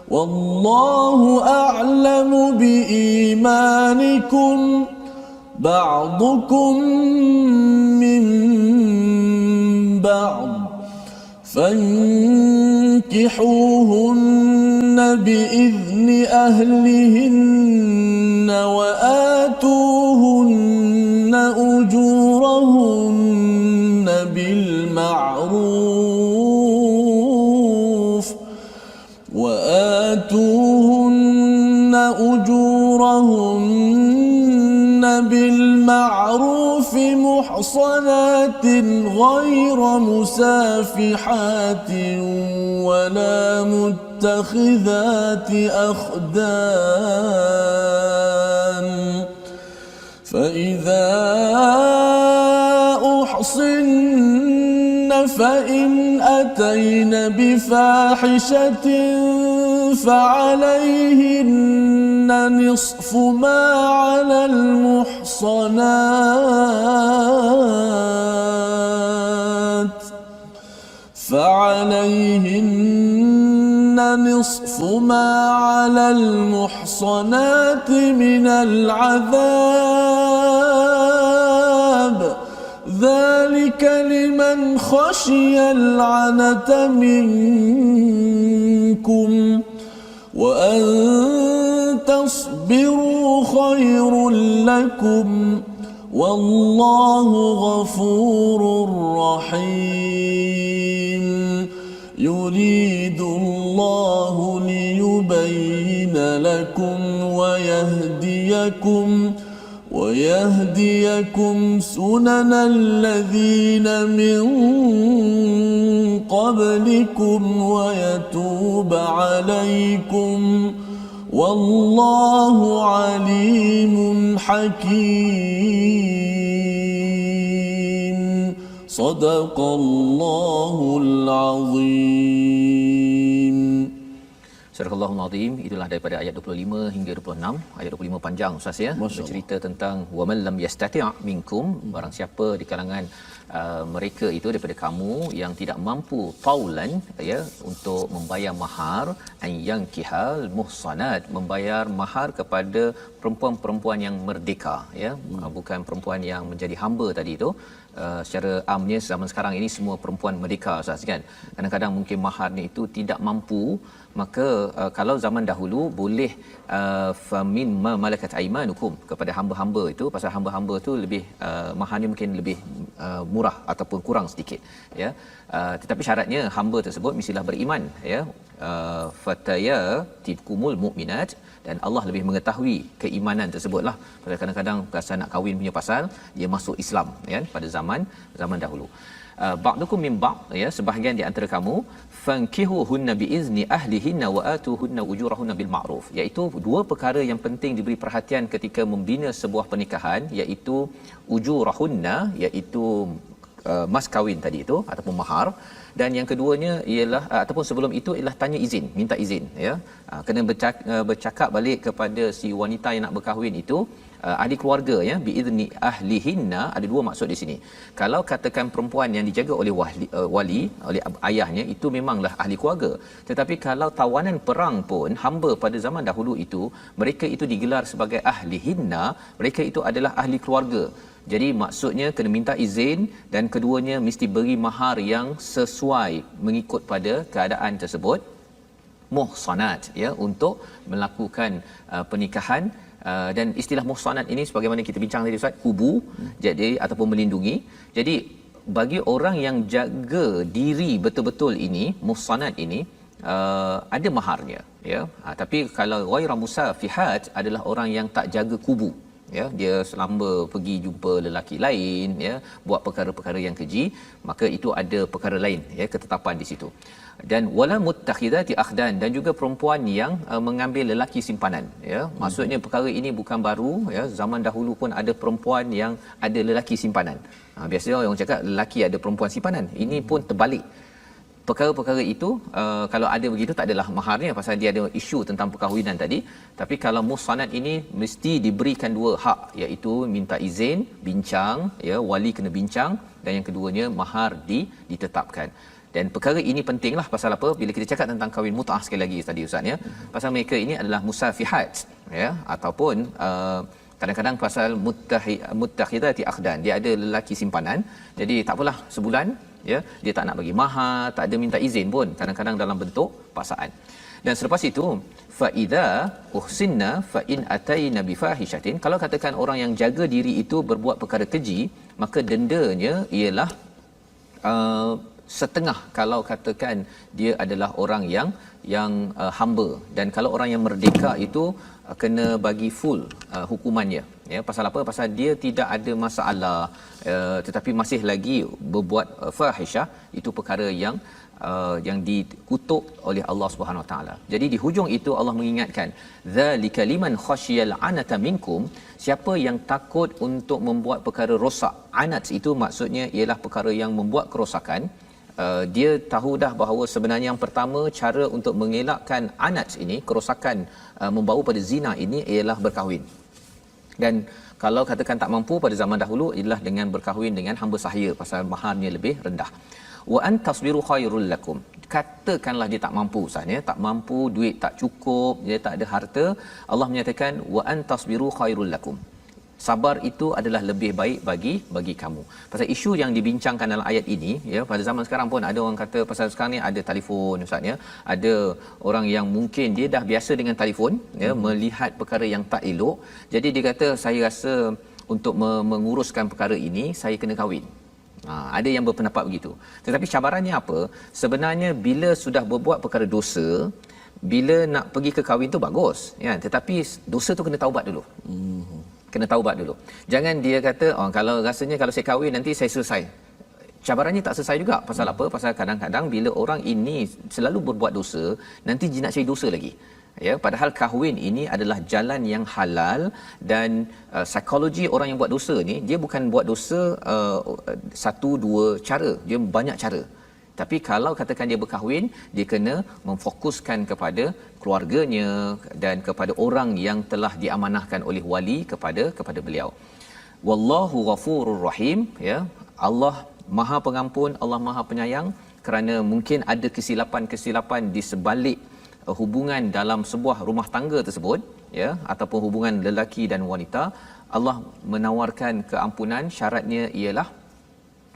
والله أعلم بإيمانكم بعضكم من بعض فانكحوهن بإذن أهلهن وآتوهن أجورهن بالمعروف محصنات غير مسافحات ولا متخذات أخدان فإذا أحصن فإن أتين بفاحشة فعليهن نصف ما على المحصنات من العذاب ذلك لمن خشي العنة منكم وأن تصبروا خير لكم والله غفور رحيم يريد الله ليبين لكم ويهديكم سنن الذين من قبلكم ويتوب عليكم والله عليم حكيم صدق الله العظيم. Surah Al-Azim, itulah daripada ayat 25 hingga 26. Ayat 25 panjang Ustaz ya, bercerita tentang waman lam yastati' minkum, barang siapa di kalangan mereka itu daripada kamu yang tidak mampu taulan ya untuk membayar mahar, yang kihal muhsanat, membayar mahar kepada perempuan-perempuan yang merdeka ya, bukan perempuan yang menjadi hamba tadi itu. Secara amnya zaman sekarang ini semua perempuan merdeka Ustaz kan. Kadang-kadang mungkin maharnya itu tidak mampu, maka kalau zaman dahulu boleh famin ma malakat aimanukum, kepada hamba-hamba itu, pasal hamba-hamba itu lebih maharnya mungkin lebih murah ataupun kurang sedikit ya. Tetapi syaratnya hamba tersebut mestilah beriman ya. Fataya tikumul mukminat, dan Allah lebih mengetahui keimanan tersebutlah. Pasal kadang-kadang pasal nak kahwin punya pasal dia masuk Islam ya pada zaman dahulu. Ba'dukum min ba'd ya, sebahagian di antara kamu fankihuhunna biizni ahlihinna wa atuhunna ujurahunna bil ma'ruf, iaitu dua perkara yang penting diberi perhatian ketika membina sebuah pernikahan, iaitu ujurahunna, iaitu mas kahwin tadi itu ataupun mahar, dan yang keduanya ialah ataupun sebelum itu ialah tanya izin, minta izin ya. Kena bercakap balik kepada si wanita yang nak berkahwin itu, ahli keluarga ya, biizni ahlihinna, ada dua maksud di sini. Kalau katakan perempuan yang dijaga oleh wali oleh ayahnya, itu memanglah ahli keluarga. Tetapi kalau tawanan perang pun, hamba pada zaman dahulu itu, mereka itu digelar sebagai ahlihinna, mereka itu adalah ahli keluarga. Jadi maksudnya kena minta izin, dan keduanya mesti beri mahar yang sesuai mengikut pada keadaan tersebut, muhsanat ya, untuk melakukan pernikahan. Dan istilah muhsanat ini sebagaimana kita bincang tadi Ustaz, kubu, jadi ataupun melindungi. Jadi bagi orang yang jaga diri betul-betul ini, muhsanat ini ada maharnya ya. Tapi kalau ghaira musafihat adalah orang yang tak jaga kubu ya, dia selamba pergi jumpa lelaki lain ya, buat perkara-perkara yang keji, maka itu ada perkara lain ya, ketetapan di situ. Dan wala muttakhidati akhdan, dan juga perempuan yang mengambil lelaki simpanan ya. Maksudnya perkara ini bukan baru ya, zaman dahulu pun ada perempuan yang ada lelaki simpanan. Biasanya orang cakap lelaki ada perempuan simpanan, ini pun terbalik. Perkara-perkara itu kalau ada begitu tak adalah maharnya, pasal dia ada isu tentang perkahwinan tadi. Tapi kalau muhsanat ini mesti diberikan dua hak, iaitu minta izin, bincang ya, wali kena bincang, dan yang keduanya mahar ditetapkan. Dan perkara ini pentinglah, pasal apa? Bila kita cakap tentang kahwin mut'ah sekali lagi tadi Ustaz ya, pasal mereka ini adalah musafihat ya, ataupun kadang-kadang pasal muttakhidati akhdan, dia ada lelaki simpanan. Jadi tak apalah, sebulan ya, dia tak nak bagi mahar, tak ada minta izin pun, kadang-kadang dalam bentuk paksaan. Dan selepas itu fa idza uhsinna fa in ataina bi fahishatin, kalau katakan orang yang jaga diri itu berbuat perkara keji, maka dendanya ialah setengah kalau katakan dia adalah orang yang hamba. Dan kalau orang yang merdeka itu kena bagi full hukumannya ya. Pasal apa? Pasal dia tidak ada masalah, tetapi masih lagi berbuat fahisyah, itu perkara yang dikutuk oleh Allah Subhanahu Wa Taala. Jadi di hujung itu Allah mengingatkan, zalika liman khasyiyal anata minkum, siapa yang takut untuk membuat perkara rosak. Anat itu maksudnya ialah perkara yang membuat kerosakan. Dia tahu dah bahawa sebenarnya yang pertama cara untuk mengelakkan anat ini, kerosakan membawa pada zina ini, ialah berkahwin. Dan kalau katakan tak mampu pada zaman dahulu ialah dengan berkahwin dengan hamba sahaya, pasal maharnya lebih rendah. Wa an tasbiru khairul lakum, katakanlah dia tak mampu Ustaz, tak mampu, duit tak cukup, dia tak ada harta, Allah menyatakan wa an tasbiru khairul lakum, sabar itu adalah lebih baik bagi kamu. Pasal isu yang dibincangkan dalam ayat ini ya, pada zaman sekarang pun ada orang kata, pasal sekarang ni ada telefon Ustaz ya, ada orang yang mungkin dia dah biasa dengan telefon ya, melihat perkara yang tak elok. Jadi dia kata, saya rasa untuk menguruskan perkara ini saya kena kahwin. Ada yang berpendapat begitu. Tetapi cabarannya apa? Sebenarnya bila sudah berbuat perkara dosa, bila nak pergi ke kahwin tu bagus, ya, tetapi dosa tu kena taubat dulu. Kena taubat dulu. Jangan dia kata, kalau rasanya kalau saya kahwin nanti saya selesai. Cabarannya tak selesai juga. Pasal apa? Pasal kadang-kadang bila orang ini selalu berbuat dosa, nanti dia nak cari dosa lagi. Ya, padahal kahwin ini adalah jalan yang halal, dan psikologi orang yang buat dosa ni, dia bukan buat dosa satu dua cara, dia banyak cara. Tapi kalau katakan dia berkahwin, dia kena memfokuskan kepada keluarganya dan kepada orang yang telah diamanahkan oleh wali kepada beliau. Wallahu ghafurur rahim, ya. Allah Maha Pengampun, Allah Maha Penyayang, kerana mungkin ada kesilapan-kesilapan di sebalik hubungan dalam sebuah rumah tangga tersebut, ya, ataupun hubungan lelaki dan wanita. Allah menawarkan keampunan, syaratnya ialah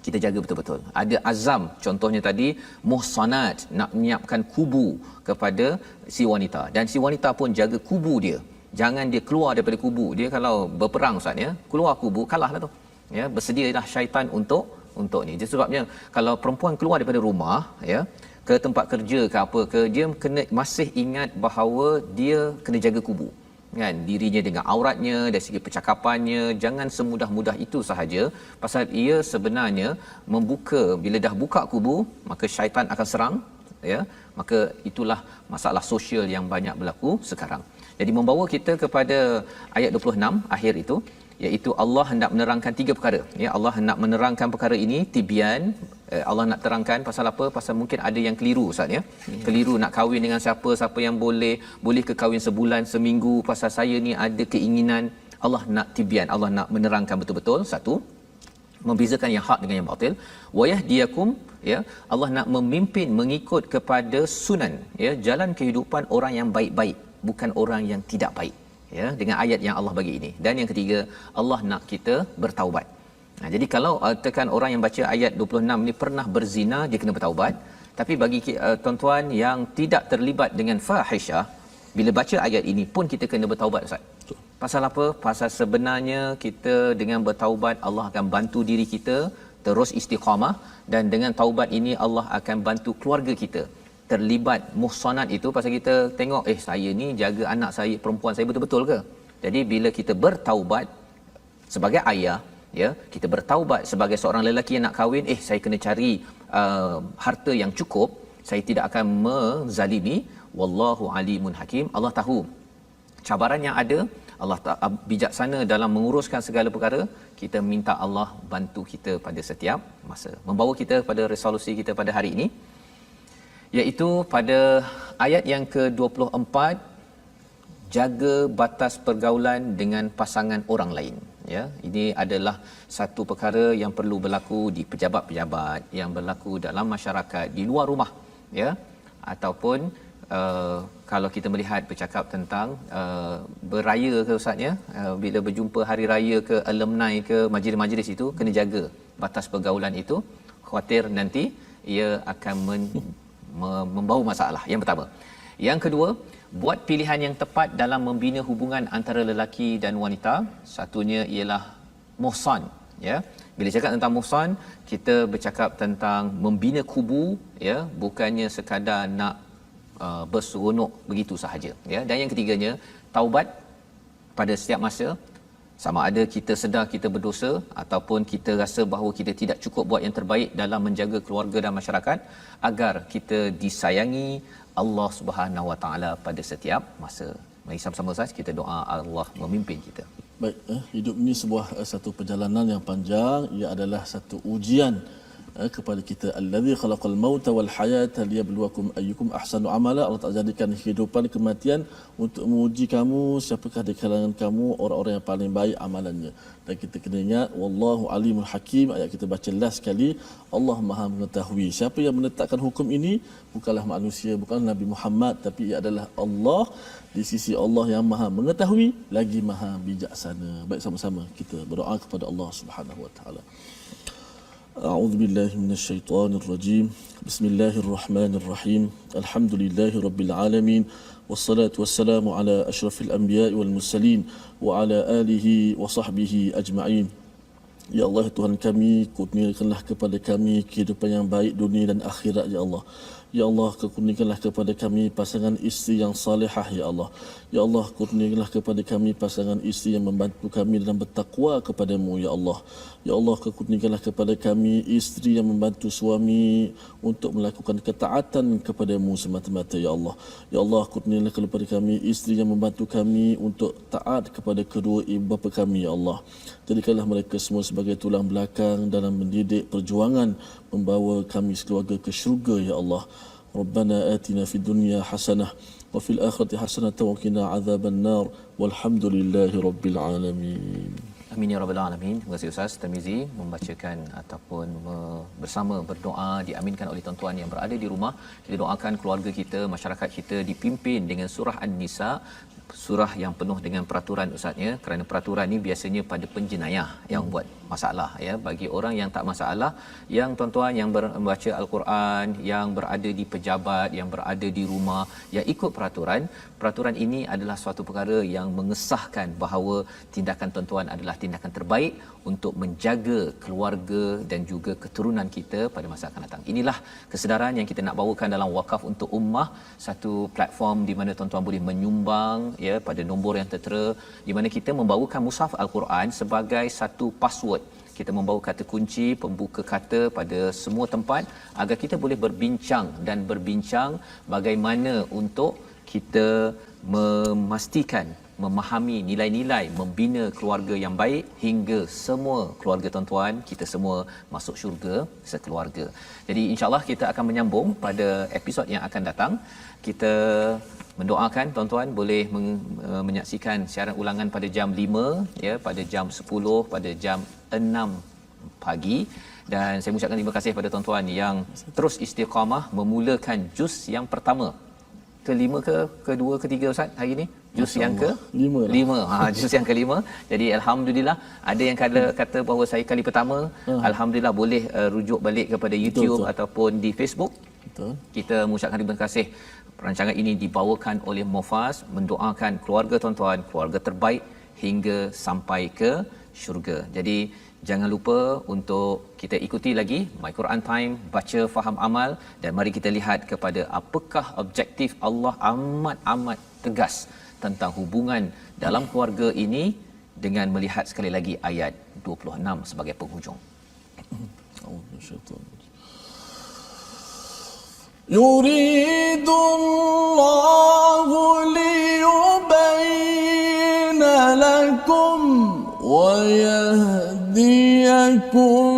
kita jaga betul-betul. Ada azam, contohnya tadi muhsanat, nak menyiapkan kubu kepada si wanita, dan si wanita pun jaga kubu dia. Jangan dia keluar daripada kubu. Dia kalau berperang Ustaz, ya, keluar kubu kalahlah tu. Ya, bersedialah syaitan untuk ni. Jadi sebabnya kalau perempuan keluar daripada rumah, ya, ke tempat kerja ke apa ke, dia kena masih ingat bahawa dia kena jaga kubu, kan, dirinya dengan auratnya, dari segi percakapannya. Jangan semudah-mudah itu sahaja, pasal ia sebenarnya membuka, bila dah buka kubu, maka syaitan akan serang, ya. Maka itulah masalah sosial yang banyak berlaku sekarang. Jadi membawa kita kepada ayat 26 akhir itu, iaitu Allah hendak menerangkan 3 perkara, ya. Allah hendak menerangkan perkara ini tibyan. Allah nak terangkan pasal apa? Pasal mungkin ada yang keliru Ustaz, ya. Keliru nak kahwin dengan siapa yang boleh ke kahwin sebulan, seminggu, pasal saya ni ada keinginan. Allah nak tibyan, Allah nak menerangkan betul-betul. Satu, membezakan yang hak dengan yang batil. Wayahdiyakum, ya, Allah nak memimpin mengikut kepada sunan, ya, jalan kehidupan orang yang baik-baik, bukan orang yang tidak baik, ya, dengan ayat yang Allah bagi ini. Dan yang ketiga, Allah nak kita bertaubat. Jadi kalau tekan orang yang baca ayat 26 ni pernah berzina, dia kena bertaubat. Tapi bagi tuan-tuan yang tidak terlibat dengan fahisyah, bila baca ayat ini pun kita kena bertaubat Ustaz. Pasal apa? Pasal sebenarnya kita dengan bertaubat, Allah akan bantu diri kita terus istiqamah, dan dengan taubat ini Allah akan bantu keluarga kita terlibat muhsanat itu. Pasal kita tengok, saya ni jaga anak saya, perempuan saya betul-betul ke? Jadi bila kita bertaubat sebagai ayah, ya, kita bertaubat sebagai seorang lelaki yang nak kahwin, saya kena cari harta yang cukup, saya tidak akan menzalimi. Wallahu alimun hakim. Allah tahu cabaran yang ada, Allah bijaksana dalam menguruskan segala perkara. Kita minta Allah bantu kita pada setiap masa. Membawa kita pada resolusi kita pada hari ini, iaitu pada ayat yang ke-24, jaga batas pergaulan dengan pasangan orang lain, ya. Ini adalah satu perkara yang perlu berlaku di pejabat-pejabat, yang berlaku dalam masyarakat di luar rumah, ya, ataupun kalau kita melihat bercakap tentang beraya ke Ustaz, ya, bila berjumpa hari raya ke, alumni ke, majlis-majlis itu, kena jaga batas pergaulan itu. Khawatir nanti ia akan membawa masalah. Yang pertama. Yang kedua, buat pilihan yang tepat dalam membina hubungan antara lelaki dan wanita. Satunya ialah muhsan, ya. Bila cakap tentang muhsan, kita bercakap tentang membina kubu, ya, bukannya sekadar nak berseronok begitu sahaja, ya. Dan yang ketiganya, taubat pada setiap masa, sama ada kita sedar kita berdosa ataupun kita rasa bahawa kita tidak cukup buat yang terbaik dalam menjaga keluarga dan masyarakat, agar kita disayangi Allah Subhanahu Wa Taala pada setiap masa. Mari sama-sama Ustaz kita doa Allah memimpin kita. Baik, hidup ini sebuah satu perjalanan yang panjang. Ia adalah satu ujian kepada kita. Allazi khalaqal mauta wal hayata liyabluwakum ayyukum ahsanu amala. Allah tak jadikan kehidupan, kematian untuk menguji kamu siapakah di kalangan kamu orang-orang yang paling baik amalannya. Dan kita kena ingat wallahu alimul hakim. Ayat kita baca last sekali, Allah Maha mengetahui. Siapa yang menetapkan hukum ini bukanlah manusia, bukan Nabi Muhammad, tapi ia adalah Allah. Di sisi Allah yang Maha mengetahui lagi Maha bijaksana. Baik, sama-sama kita berdoa kepada Allah Subhanahu Wa Taala. أعوذ بالله من الشيطان الرجيم. بسم الله الرحمن الرحيم. الحمد لله رب العالمين والصلاة والسلام على أشرف الأنبياء والمرسلين وعلى آله وصحبه أجمعين. Ya Allah, Tuhan kami, kurniakanlah kepada kami kehidupan yang baik dunia dan akhirat, Ya Allah. Ya Allah, kurniakanlah kepada kami pasangan isteri yang salihah, Ya Allah. Ya Allah, kurniakanlah kepada kami pasangan isteri yang membantu kami dalam bertakwa kepadamu, Ya Allah. Ya Allah, kurniakanlah kepada kami isteri yang membantu suami untuk melakukan ketaatan kepadamu semata-mata, Ya Allah. Ya Allah, kurniakanlah kepada kami isteri yang membantu kami untuk taat kepada kedua ibu bapa kami, Ya Allah. Jadikanlah mereka semua sebagai tulang belakang dalam mendidik perjuangan membawa kami sekeluarga ke syurga, Ya Allah. Rabbana atina fid dunya hasanah wa fil akhirati hasanah wa qina adzaban nar walhamdulillahi rabbil alamin. Amin ya rabbal alamin. Terima kasih Ustaz Tarmizi membacakan ataupun bersama berdoa diaminkan oleh tuan-tuan yang berada di rumah. Kita doakan keluarga kita, masyarakat kita dipimpin dengan surah An-Nisa, surah yang penuh dengan peraturan Ustaznya, kerana peraturan ni biasanya pada penjenayah yang buat masalah, ya. Bagi orang yang tak masalah, yang tuan-tuan yang membaca Al-Quran, yang berada di pejabat, yang berada di rumah, yang ikut peraturan ini adalah suatu perkara yang mengesahkan bahawa tindakan tuan-tuan adalah tindakan terbaik untuk menjaga keluarga dan juga keturunan kita pada masa akan datang. Inilah kesedaran yang kita nak bawakan dalam Wakaf untuk Ummah, satu platform di mana tuan-tuan boleh menyumbang, ya, pada nombor yang tertera, di mana kita membawakan mushaf Al-Quran sebagai satu password. Kita membawa kata kunci, pembuka kata pada semua tempat agar kita boleh berbincang bagaimana untuk kita memastikan, memahami nilai-nilai membina keluarga yang baik hingga semua keluarga tuan-tuan kita semua masuk syurga sekeluarga. Jadi insya-Allah kita akan menyambung pada episod yang akan datang. Kita mendoakan tuan-tuan boleh menyaksikan siaran ulangan pada jam 5, ya, pada jam 10, pada jam 6 pagi. Dan saya mengucapkan terima kasih kepada tuan-tuan yang terus istiqamah memulakan juz yang pertama. Kelima ke kedua ketiga Ustaz hari ni? Juz yang ke lima. Juz yang kelima. Jadi alhamdulillah, ada yang kata bahawa saya kali pertama, alhamdulillah boleh rujuk balik kepada YouTube betul. Ataupun di Facebook. Betul. Kita mengucapkan terima kasih. Perancangan ini dibawakan oleh Mufas, mendoakan keluarga tuan-tuan, keluarga terbaik hingga sampai ke syurga. Jadi jangan lupa untuk kita ikuti lagi My Quran Time, baca, faham, amal, dan mari kita lihat kepada apakah objektif Allah amat tegas tentang hubungan dalam keluarga ini dengan melihat sekali lagi ayat 26 sebagai penghujung. Yuridullahu liyubayyina lakum wa yahdiyakum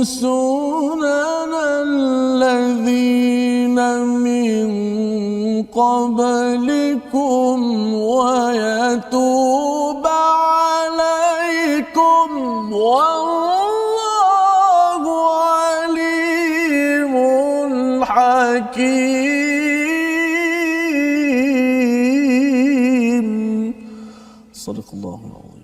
sunanal ladzina min qablikum wa yatuba alaikum wallahu alimul hakim. Sadaqallahu